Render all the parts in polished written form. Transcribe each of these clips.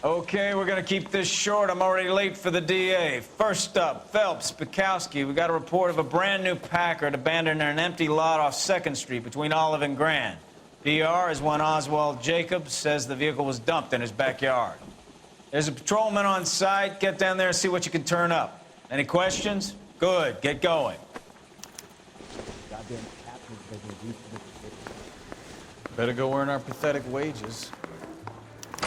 Okay, we're gonna keep this short. I'm already late for the DA. First up, Phelps, Bukowski. We got a report of a brand new Packard abandoned in an empty lot off 2nd Street between Olive and Grand. DR is one Oswald Jacobs says the vehicle was dumped in his backyard. There's a patrolman on site. Get down there and see what you can turn up. Any questions? Good, get going. Better go earn our pathetic wages.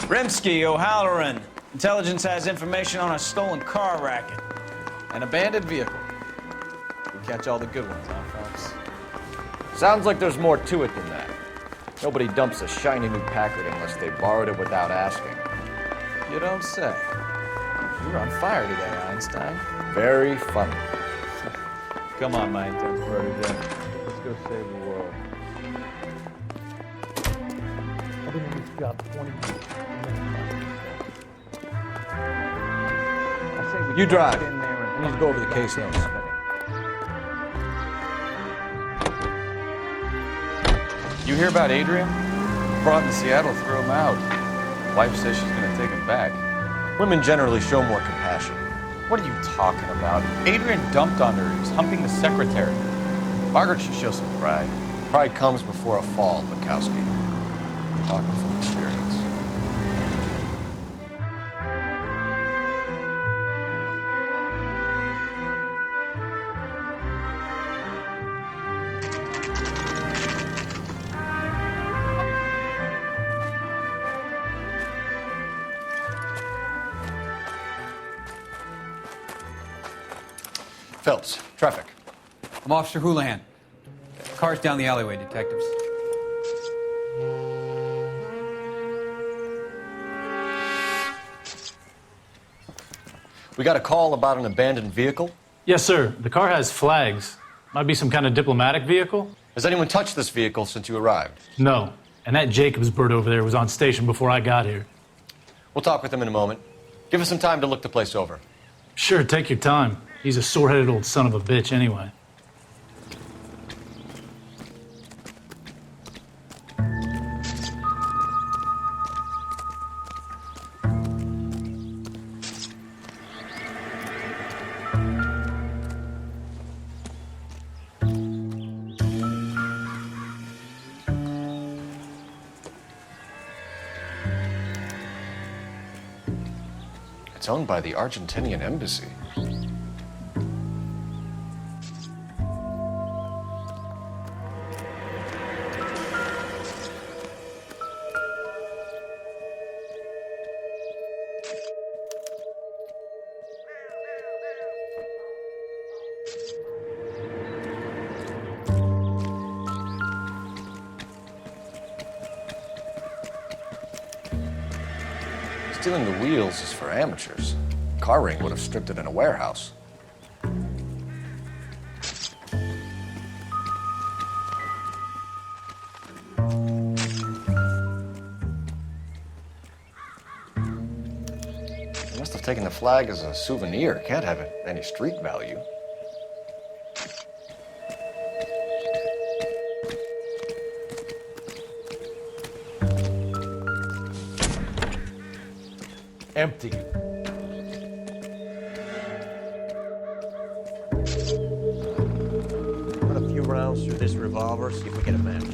Rimsky, O'Halloran. Intelligence has information on a stolen car racket. An abandoned vehicle. We catch all the good ones, huh, Phelps? Sounds like there's more to it than that. Nobody dumps a shiny new Packard unless they borrowed it without asking. You don't say. You're on fire today, Einstein. Very funny. Come on, my intense protege. Let's go save the world. I've been in this job 20 years. You drive. In there and I need to go over the case notes. You hear about Adrian? Brought him to Seattle, threw him out. Wife says she's gonna take him back. Women generally show more compassion. What are you talking about? Adrian dumped on her. He was humping the secretary. Margaret should show some pride. Pride comes before a fall, Bukowski. Talking from experience. Phelps, traffic. I'm Officer Houlihan. Car's down the alleyway, detectives. We got a call about an abandoned vehicle. Yes, sir. The car has flags. Might be some kind of diplomatic vehicle? Has anyone touched this vehicle since you arrived? No. And that Jacobs bird over there was on station before I got here. We'll talk with him in a moment. Give us some time to look the place over. Sure, take your time. He's a sore-headed old son of a bitch anyway. It's owned by the Argentinian embassy. Stealing the wheels is for amateurs. Car ring would have stripped it in a warehouse. They must have taken the flag as a souvenir. Can't have any street value. Empty. Run a few rounds through this revolver, see if we get a match.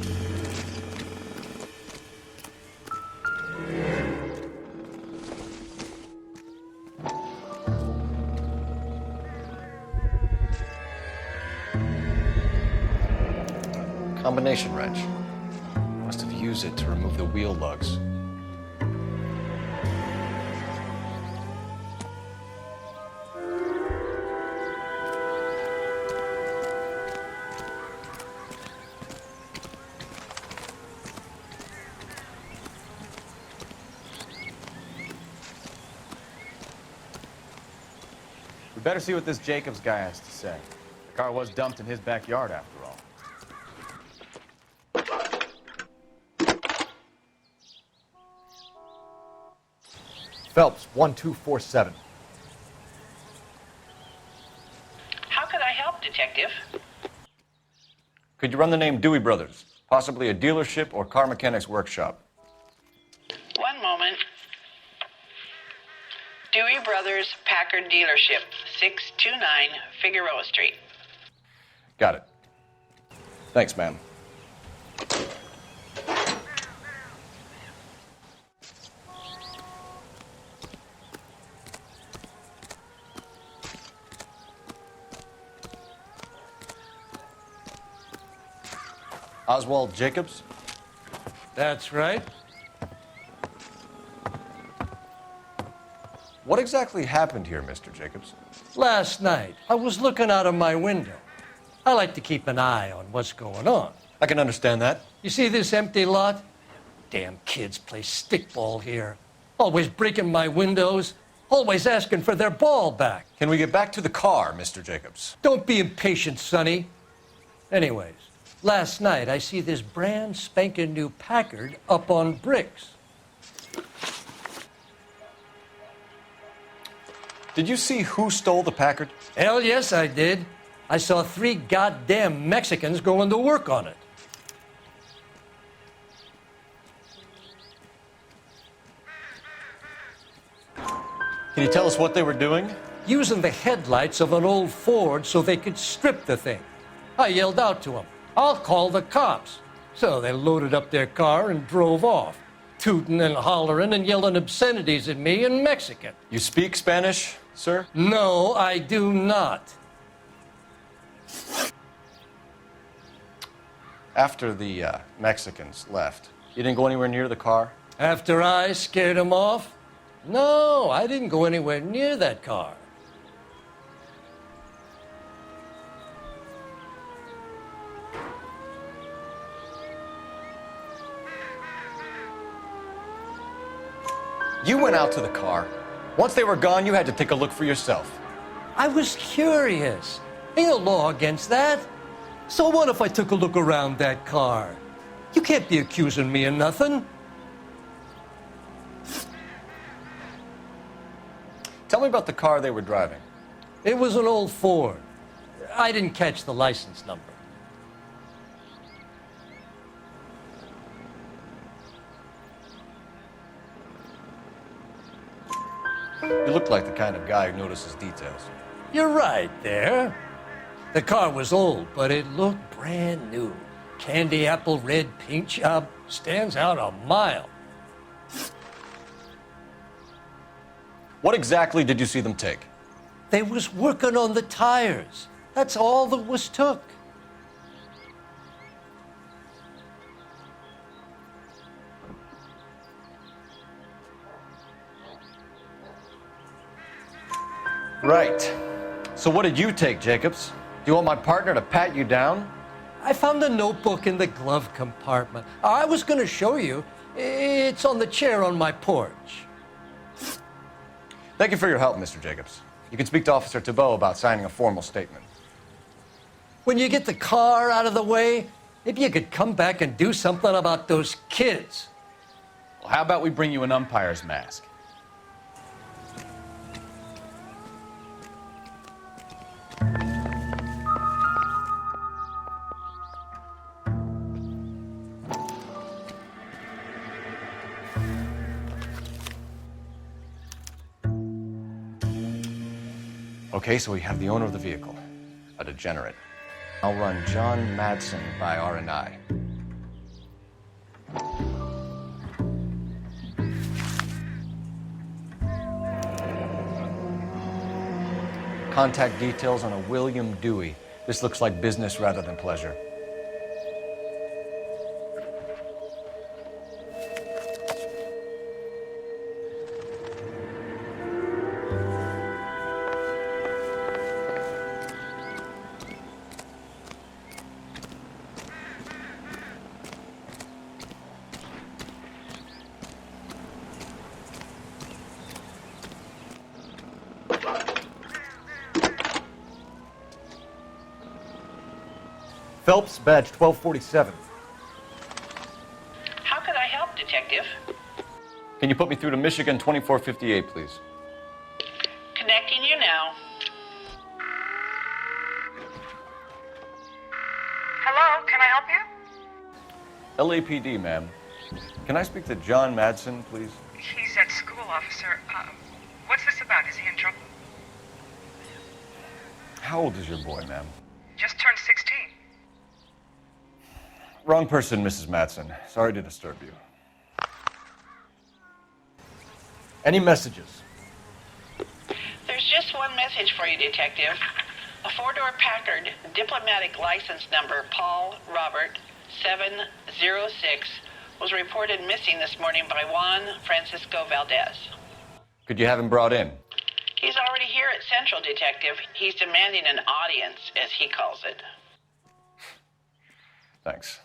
Combination wrench. Must have used it to remove the wheel lugs. We better see what this Jacobs guy has to say. The car was dumped in his backyard, after all. Phelps, 1247. How can I help, Detective? Could you run the name Dewey Brothers? Possibly a dealership or car mechanics workshop. One moment. Three Brothers Packard Dealership, 629 Figueroa Street. Got it. Thanks, ma'am. Oswald Jacobs? That's right. What exactly happened here, Mr. Jacobs? Last night, I was looking out of my window. I like to keep an eye on what's going on. I can understand that. You see this empty lot? Damn kids play stickball here. Always breaking my windows, always asking for their ball back. Can we get back to the car, Mr. Jacobs? Don't be impatient, Sonny. Anyways, last night I see this brand spanking new Packard up on bricks. Did you see who stole the Packard? Hell yes, I did. I saw 3 goddamn Mexicans going to work on it. Can you tell us what they were doing? Using the headlights of an old Ford so they could strip the thing. I yelled out to them, "I'll call the cops." So they loaded up their car and drove off, tooting and hollering and yelling obscenities at me in Mexican. You speak Spanish, sir? No, I do not. After the Mexicans left, you didn't go anywhere near the car? After I scared them off? No, I didn't go anywhere near that car. You went out to the car. Once they were gone, you had to take a look for yourself. I was curious. Ain't no law against that. So what if I took a look around that car? You can't be accusing me of nothing. Tell me about the car they were driving. It was an old Ford. I didn't catch the license number. You look like the kind of guy who notices details. You're right there. The car was old, but it looked brand new. Candy apple red paint job stands out a mile. What exactly did you see them take? They was working on the tires. That's all that was took. Right. So what did you take, Jacobs? Do you want my partner to pat you down? I found a notebook in the glove compartment. I was going to show you. It's on the chair on my porch. Thank you for your help, Mr. Jacobs. You can speak to Officer Thibault about signing a formal statement. When you get the car out of the way, maybe you could come back and do something about those kids. Well, how about we bring you an umpire's mask? Okay, so we have the owner of the vehicle, a degenerate. I'll run John Madsen by R&I. Contact details on a William Dewey. This looks like business rather than pleasure. Phelps, badge 1247. How can I help, Detective? Can you put me through to Michigan 2458, please? Connecting you now. Hello, can I help you? LAPD, ma'am. Can I speak to John Madsen, please? He's at school, officer. What's this about? Is he in trouble? How old is your boy, ma'am? Just turned 16. Wrong person, Mrs. Matson. Sorry to disturb you. Any messages? There's just one message for you, Detective. A four-door Packard, diplomatic license number Paul Robert 706, was reported missing this morning by Juan Francisco Valdez. Could you have him brought in? He's already here at Central, Detective. He's demanding an audience, as he calls it. Thanks.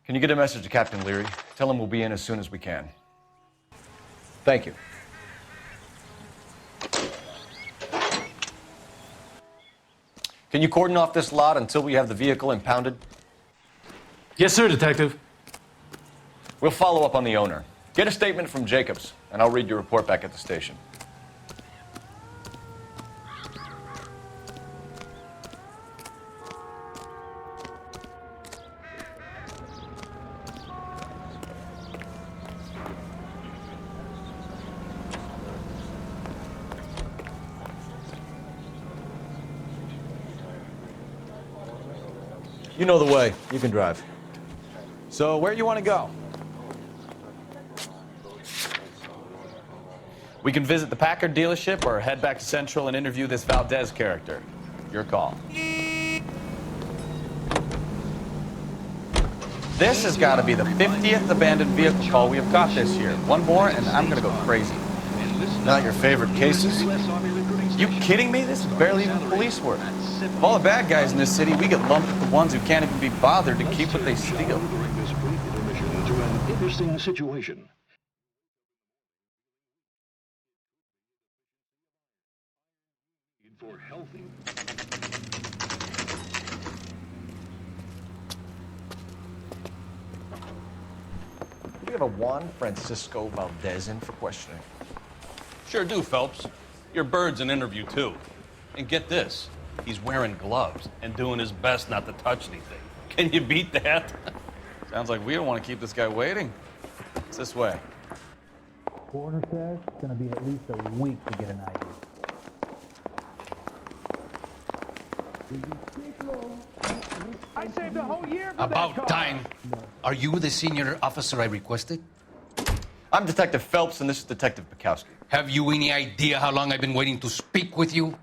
Can you get a message to Captain Leary? Tell him we'll be in as soon as we can. Thank you. Can you cordon off this lot until we have the vehicle impounded? Yes, sir, Detective. We'll follow up on the owner. Get a statement from Jacobs, and I'll read your report back at the station. You know the way. You can drive. So where you want to go? We can visit the Packard dealership or head back to Central and interview this Valdez character. Your call. This has got to be the 50th abandoned vehicle call we have got this year. One more and I'm going to go crazy. Not your favorite cases? You kidding me? This is barely even police work. Of all the bad guys in this city, we get lumped with the ones who can't even be bothered to keep what they steal. During this brief intermission into an interesting situation. For healthy. Do you have a Juan Francisco Valdez in for questioning? Sure do, Phelps. Your bird's an interview, too. And get this, he's wearing gloves and doing his best not to touch anything. Can you beat that? Sounds like we don't want to keep this guy waiting. It's this way. Coroner says it's going to be at least a week to get an ID. I saved a whole year for About that car. time. Are you the senior officer I requested? I'm Detective Phelps, and this is Detective Bukowski. Have you any idea how long I've been waiting to speak with you?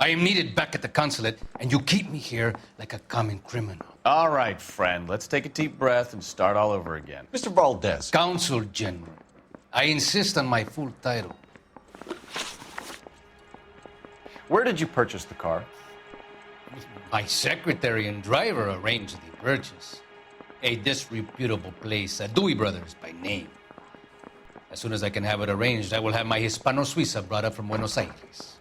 I am needed back at the consulate, and you keep me here like a common criminal. All right, friend. Let's take a deep breath and start all over again. Mr. Valdez. Consul General. I insist on my full title. Where did you purchase the car? My secretary and driver arranged the purchase. A disreputable place, a Dewey Brothers by name. As soon as I can have it arranged, I will have my Hispano Suiza brought up from Buenos Aires.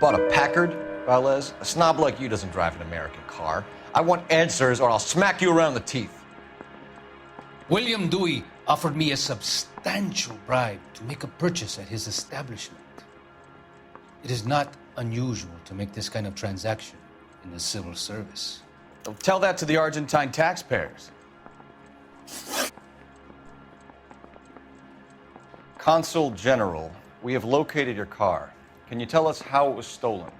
Bought a Packard, Valdez? A snob like you doesn't drive an American car. I want answers or I'll smack you around the teeth. William Dewey offered me a substantial bribe to make a purchase at his establishment. It is not unusual to make this kind of transaction in the civil service. Tell that to the Argentine taxpayers. Consul General, we have located your car. Can you tell us how it was stolen?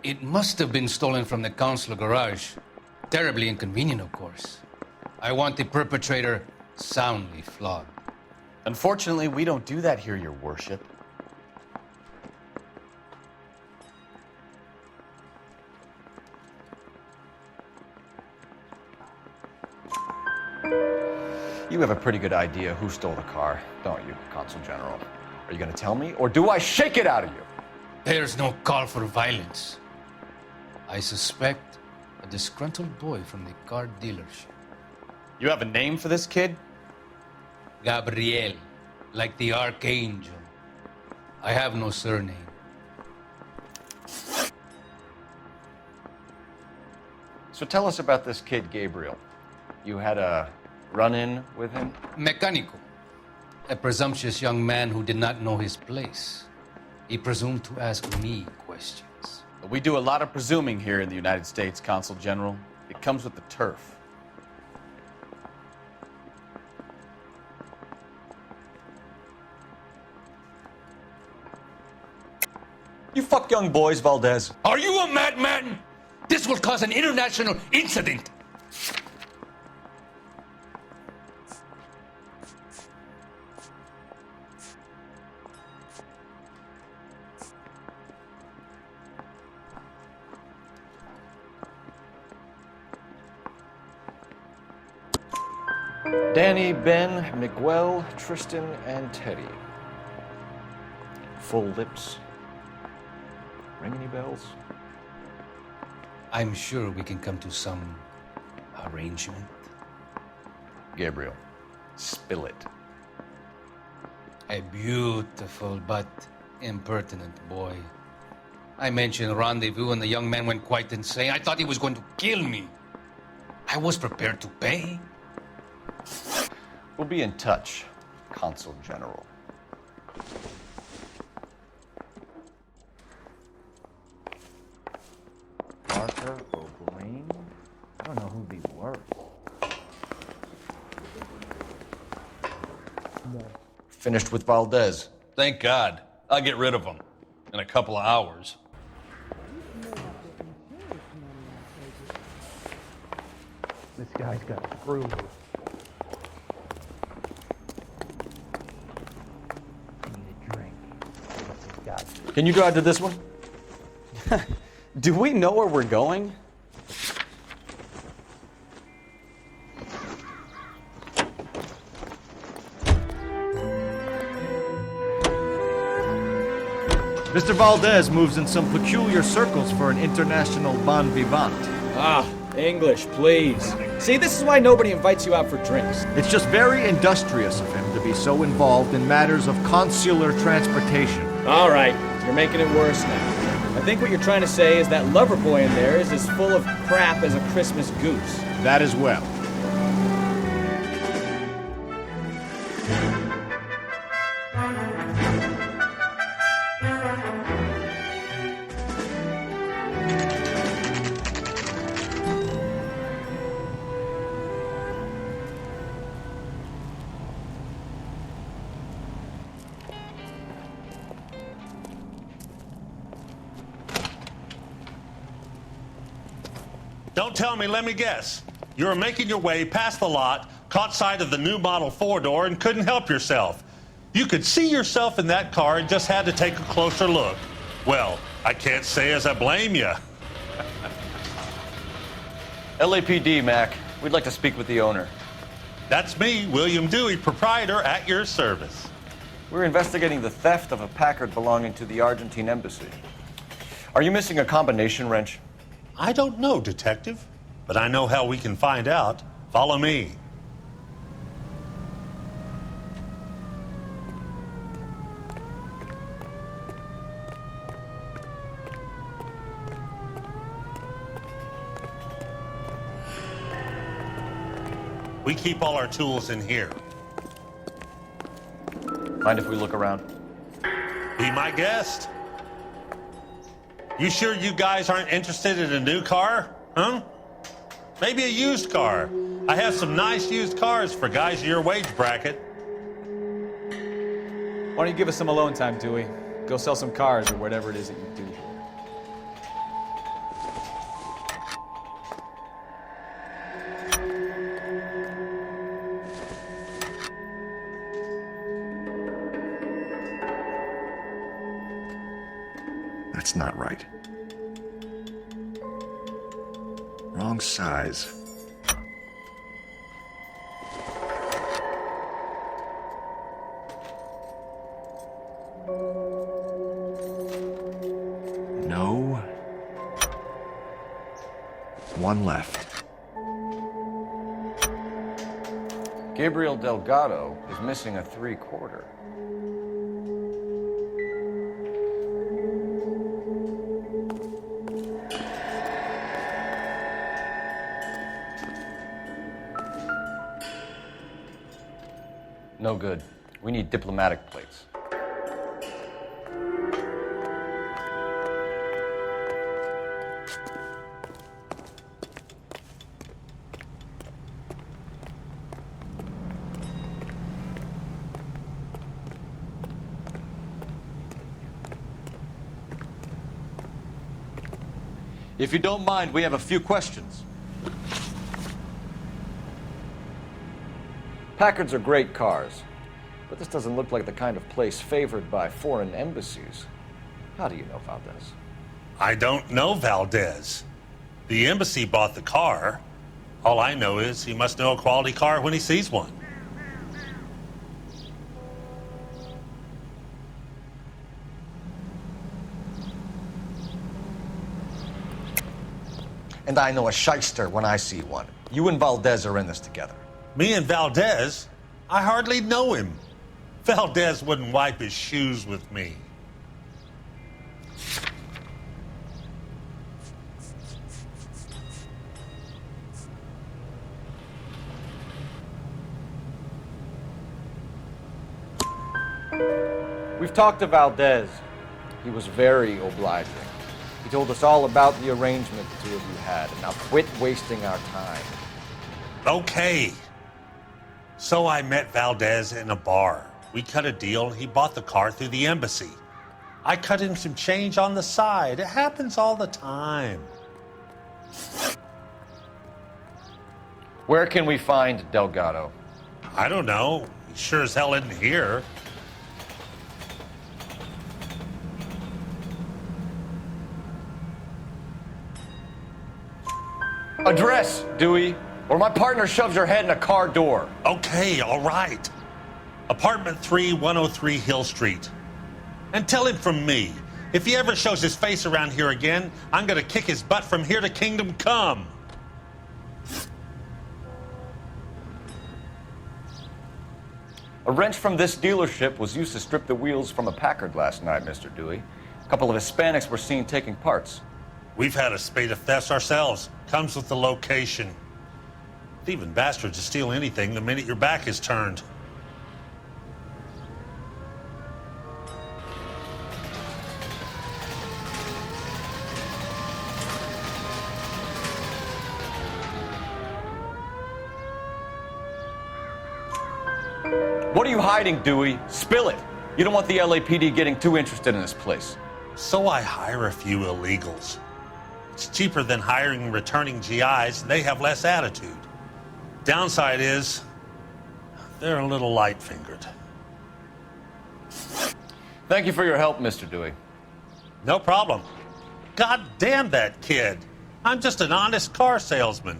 It must have been stolen from the consular garage. Terribly inconvenient, of course. I want the perpetrator soundly flogged. Unfortunately, we don't do that here, Your Worship. You have a pretty good idea who stole the car, don't you, Consul General? Are you going to tell me, or do I shake it out of you? There's no call for violence. I suspect a disgruntled boy from the car dealership. You have a name for this kid? Gabriel, like the archangel. I have no surname. So tell us about this kid, Gabriel. You had a run-in with him? Mecánico. A presumptuous young man who did not know his place. He presumed to ask me questions. We do a lot of presuming here in the United States, Consul General. It comes with the turf. You fuck young boys, Valdez. Are you a madman? This will cause an international incident. Danny, Ben, Miguel, Tristan, and Teddy. Full lips. Ring any bells? I'm sure we can come to some arrangement. Gabriel, spill it. A beautiful but impertinent boy. I mentioned rendezvous and the young man went quite insane. I thought he was going to kill me. I was prepared to pay. We'll be in touch, Consul General. Parker or Green? I don't know who'd be worse. Finished with Valdez. Thank God. I'll get rid of him in a couple of hours. This guy's got screws. Can you drive to this one? Do we know where we're going? Mr. Valdez moves in some peculiar circles for an international bon vivant. Ah, English, please. See, this is why nobody invites you out for drinks. It's just very industrious of him to be so involved in matters of consular transportation. All right, you're making it worse now. I think what you're trying to say is that lover boy in there is as full of crap as a Christmas goose. That as well. Don't tell me, let me guess. You were making your way past the lot, caught sight of the new model four-door, and couldn't help yourself. You could see yourself in that car and just had to take a closer look. Well, I can't say as I blame you. LAPD, Mac. We'd like to speak with the owner. That's me, William Dewey, proprietor, at your service. We're investigating the theft of a Packard belonging to the Argentine embassy. Are you missing a combination wrench? I don't know, Detective, but I know how we can find out. Follow me. We keep all our tools in here. Mind if we look around? Be my guest. You sure you guys aren't interested in a new car? Huh? Maybe a used car. I have some nice used cars for guys in your wage bracket. Why don't you give us some alone time, Dewey? Go sell some cars or whatever it is that you do here. That's not right. Wrong size. No. One left. Gabriel Delgado is missing a 3/4. No good. We need diplomatic plates. If you don't mind, we have a few questions. Packards are great cars, but this doesn't look like the kind of place favored by foreign embassies. How do you know Valdez? I don't know Valdez. The embassy bought the car. All I know is he must know a quality car when he sees one. And I know a shyster when I see one. You and Valdez are in this together. Me and Valdez? I hardly know him. Valdez wouldn't wipe his shoes with me. We've talked to Valdez. He was very obliging. He told us all about the arrangement the two of you had, and now quit wasting our time. Okay. So I met Valdez in a bar. We cut a deal, and he bought the car through the embassy. I cut him some change on the side. It happens all the time. Where can we find Delgado? I don't know. He sure as hell isn't here. Address, Dewey, or my partner shoves your head in a car door. Okay, all right. Apartment 3, 103 Hill Street. And tell him from me, if he ever shows his face around here again, I'm gonna kick his butt from here to Kingdom Come. A wrench from this dealership was used to strip the wheels from a Packard last night, Mr. Dewey. A couple of Hispanics were seen taking parts. We've had a spate of thefts ourselves. Comes with the location. Thieving bastards to steal anything the minute your back is turned. What are you hiding, Dewey? Spill it. You don't want the LAPD getting too interested in this place. So I hire a few illegals. It's cheaper than hiring returning GIs, and they have less attitude. Downside is, they're a little light-fingered. Thank you for your help, Mr. Dewey. No problem. God damn that kid. I'm just an honest car salesman.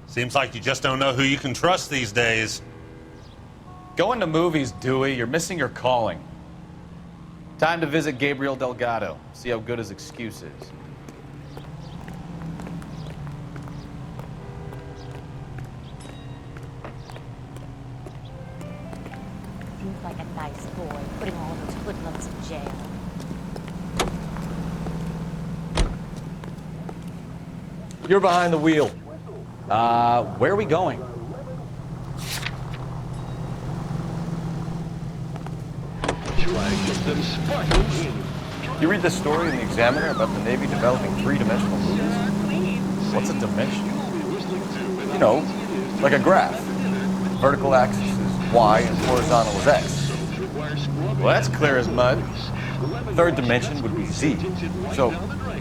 Seems like you just don't know who you can trust these days. Going to movies, Dewey. You're missing your calling. Time to visit Gabriel Delgado. See how good his excuse is. Seems like a nice boy, putting all those hoodlums in jail. You're behind the wheel. Where are we going? You read this story in the Examiner about the Navy developing three-dimensional movies? What's a dimension? You know, like a graph. Vertical axis is Y and horizontal is X. Well, that's clear as mud. Third dimension would be Z. So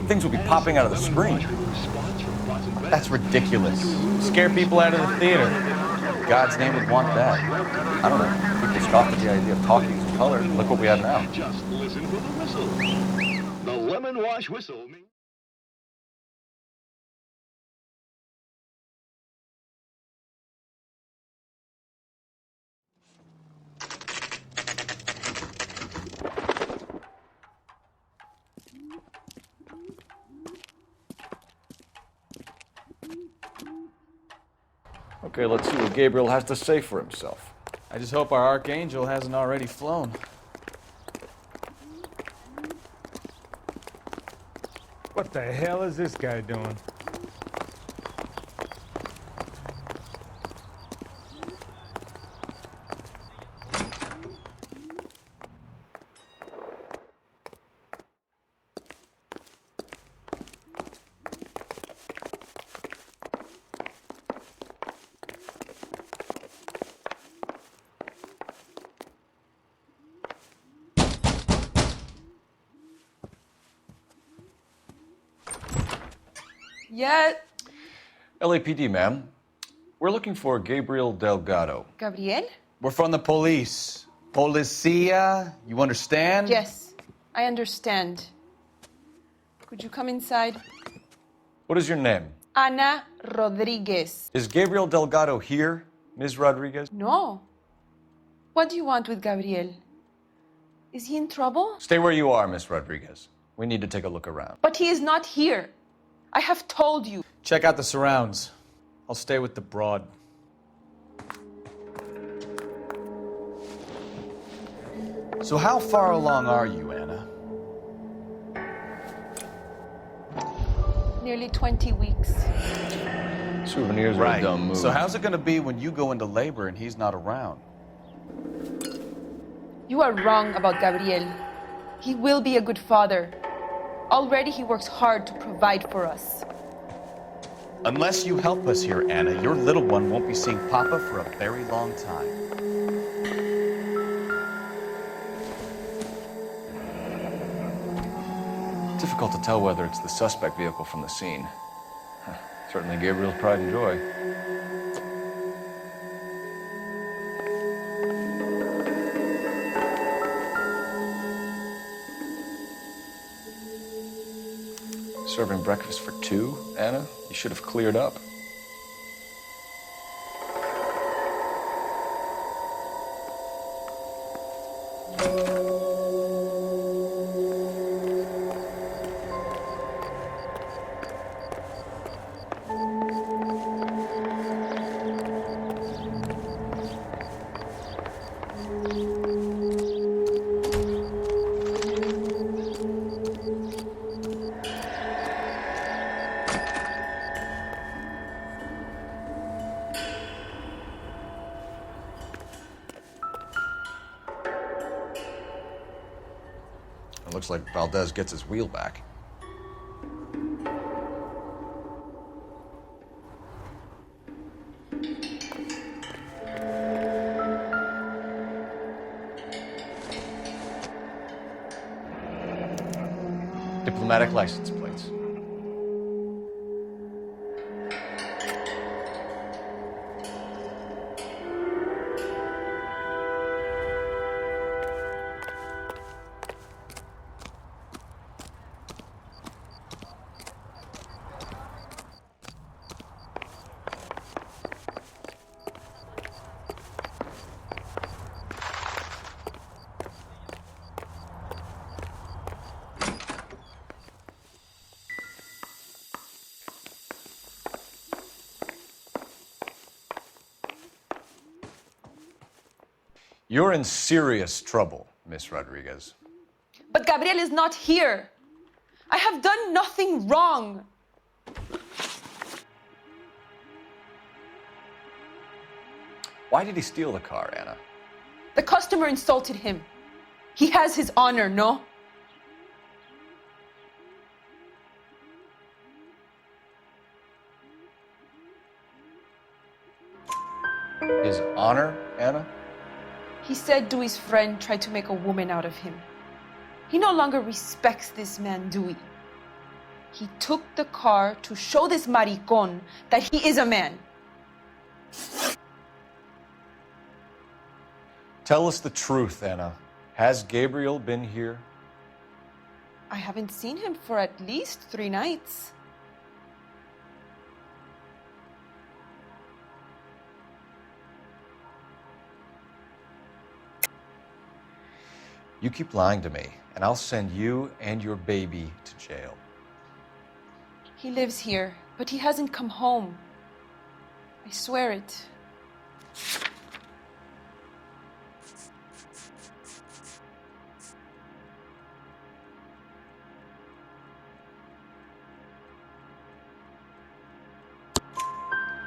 things would be popping out of the screen. That's ridiculous. Scare people out of the theater. God's name would want that. I don't know. People scoffed at the idea of talkies in color. Look what we have now. Just listen for the whistle. The lemon wash whistle means... Okay, let's see what Gabriel has to say for himself. I just hope our Archangel hasn't already flown. What the hell is this guy doing? Yeah. LAPD, ma'am. We're looking for Gabriel Delgado. Gabriel? We're from the police. Policia, you understand? Yes, I understand. Could you come inside? What is your name? Ana Rodriguez. Is Gabriel Delgado here, Ms. Rodriguez? No. What do you want with Gabriel? Is he in trouble? Stay where you are, Ms. Rodriguez. We need to take a look around. But he is not here. I have told you. Check out the surrounds. I'll stay with the broad. So how far along are you, Anna? Nearly 20 weeks. Souvenirs are a dumb move. So how's it gonna be when you go into labor and he's not around? You are wrong about Gabriel. He will be a good father. Already he works hard to provide for us. Unless you help us here, Anna, your little one won't be seeing Papa for a very long time. Difficult to tell whether it's the suspect vehicle from the scene. Certainly Gabriel's pride and joy. Serving breakfast for two, Anna? You should have cleared up. It looks like Valdez gets his wheel back. Diplomatic license plates. You're in serious trouble, Miss Rodriguez. But Gabriel is not here. I have done nothing wrong. Why did he steal the car, Anna? The customer insulted him. He has his honor, no? His honor, Anna? He said Dewey's friend tried to make a woman out of him. He no longer respects this man, Dewey. He took the car to show this maricón that he is a man. Tell us the truth, Anna. Has Gabriel been here? I haven't seen him for at least 3 nights. You keep lying to me, and I'll send you and your baby to jail. He lives here, but he hasn't come home. I swear it.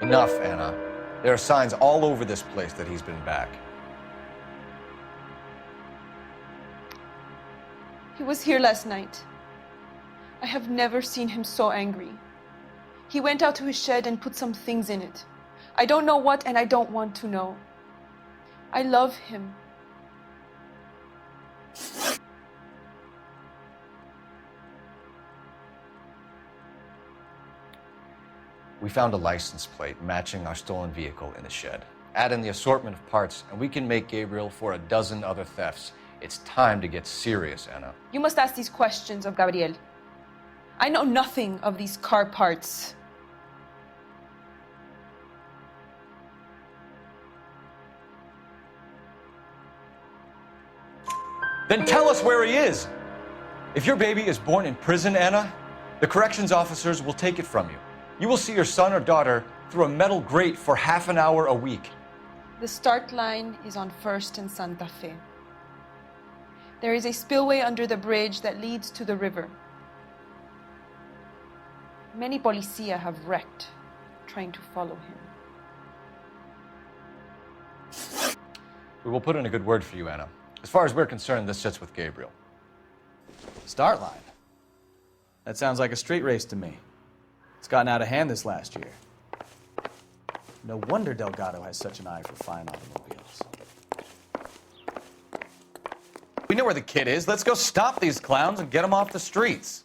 Enough, Anna. There are signs all over this place that he's been back. He was here last night. I have never seen him so angry. He went out to his shed and put some things in it. I don't know what, and I don't want to know. I love him. We found a license plate matching our stolen vehicle in the shed. Add in the assortment of parts, and we can make Gabriel for a dozen other thefts. It's time to get serious, Anna. You must ask these questions of Gabriel. I know nothing of these car parts. Then tell us where he is. If your baby is born in prison, Anna, the corrections officers will take it from you. You will see your son or daughter through a metal grate for half an hour a week. The start line is on 1st and Santa Fe. There is a spillway under the bridge that leads to the river. Many policia have wrecked trying to follow him. We will put in a good word for you, Anna. As far as we're concerned, this sits with Gabriel. Start line. That sounds like a street race to me. It's gotten out of hand this last year. No wonder Delgado has such an eye for fine automobiles. We know where the kid is. Let's go stop these clowns and get them off the streets.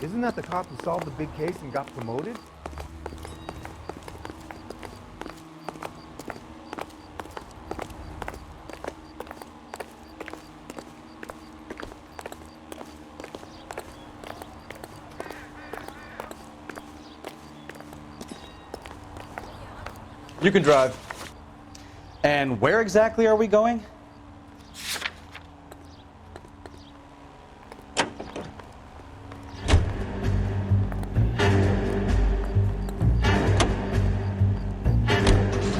Isn't that the cop who solved the big case and got promoted? You can drive. And where exactly are we going?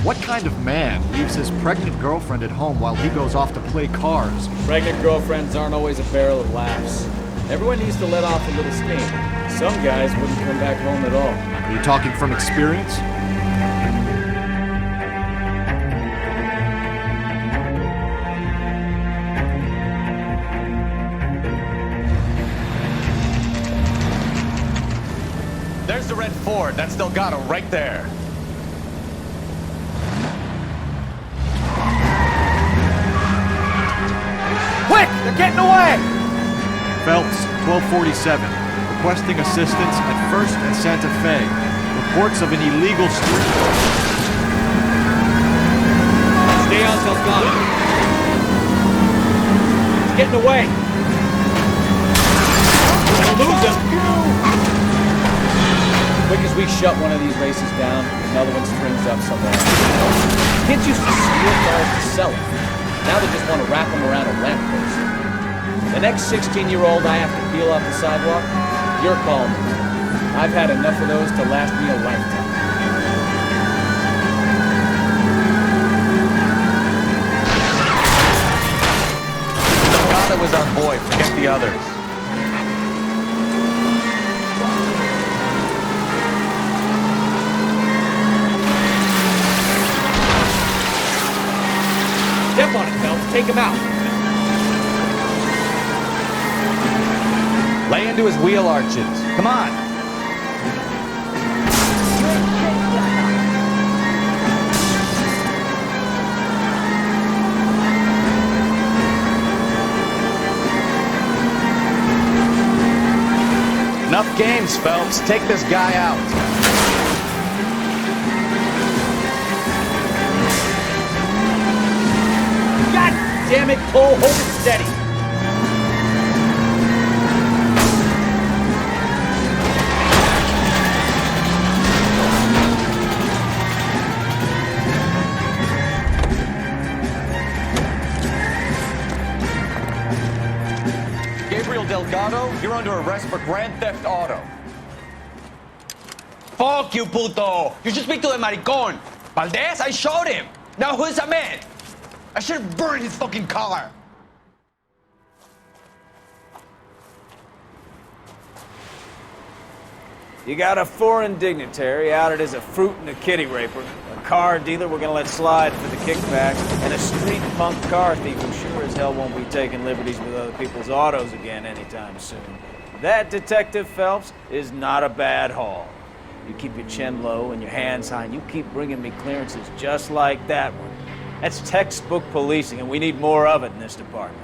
What kind of man leaves his pregnant girlfriend at home while he goes off to play cars? Pregnant girlfriends aren't always a barrel of laughs. Everyone needs to let off a little steam. Some guys wouldn't come back home at all. Are you talking from experience? There's the red Ford. That's Delgado right there. Quick! They're getting away! Phelps, 1247. Requesting assistance at 1st and Santa Fe. Reports of an illegal street. Stay on Delgado. He's getting away. We'll lose him. Quick as we shut one of these races down, another one springs up somewhere else. Kids used to steal cars to sell them. Now they just want to wrap them around a lamppost. The next 16-year-old I have to peel off the sidewalk, you're calling me. I've had enough of those to last me a lifetime. Delgado was our boy. Forget the others. Step on it, Phelps. Take him out. Lay into his wheel arches. Come on. Enough games, Phelps. Take this guy out. God damn it, Cole. Hold it steady. Delgado, you're under arrest for grand theft auto. Fuck you, puto! You should speak to the maricón. Valdez, I showed him. Now who's a man? I should have burned his fucking car. You got a foreign dignitary outed as a fruit and a kitty raper, a car dealer we're gonna let slide for the kickbacks, and a street punk car thief who sure as hell won't be taking liberties with other people's autos again anytime soon. That, Detective Phelps, is not a bad haul. You keep your chin low and your hands high, and you keep bringing me clearances just like that one. That's textbook policing, and we need more of it in this department.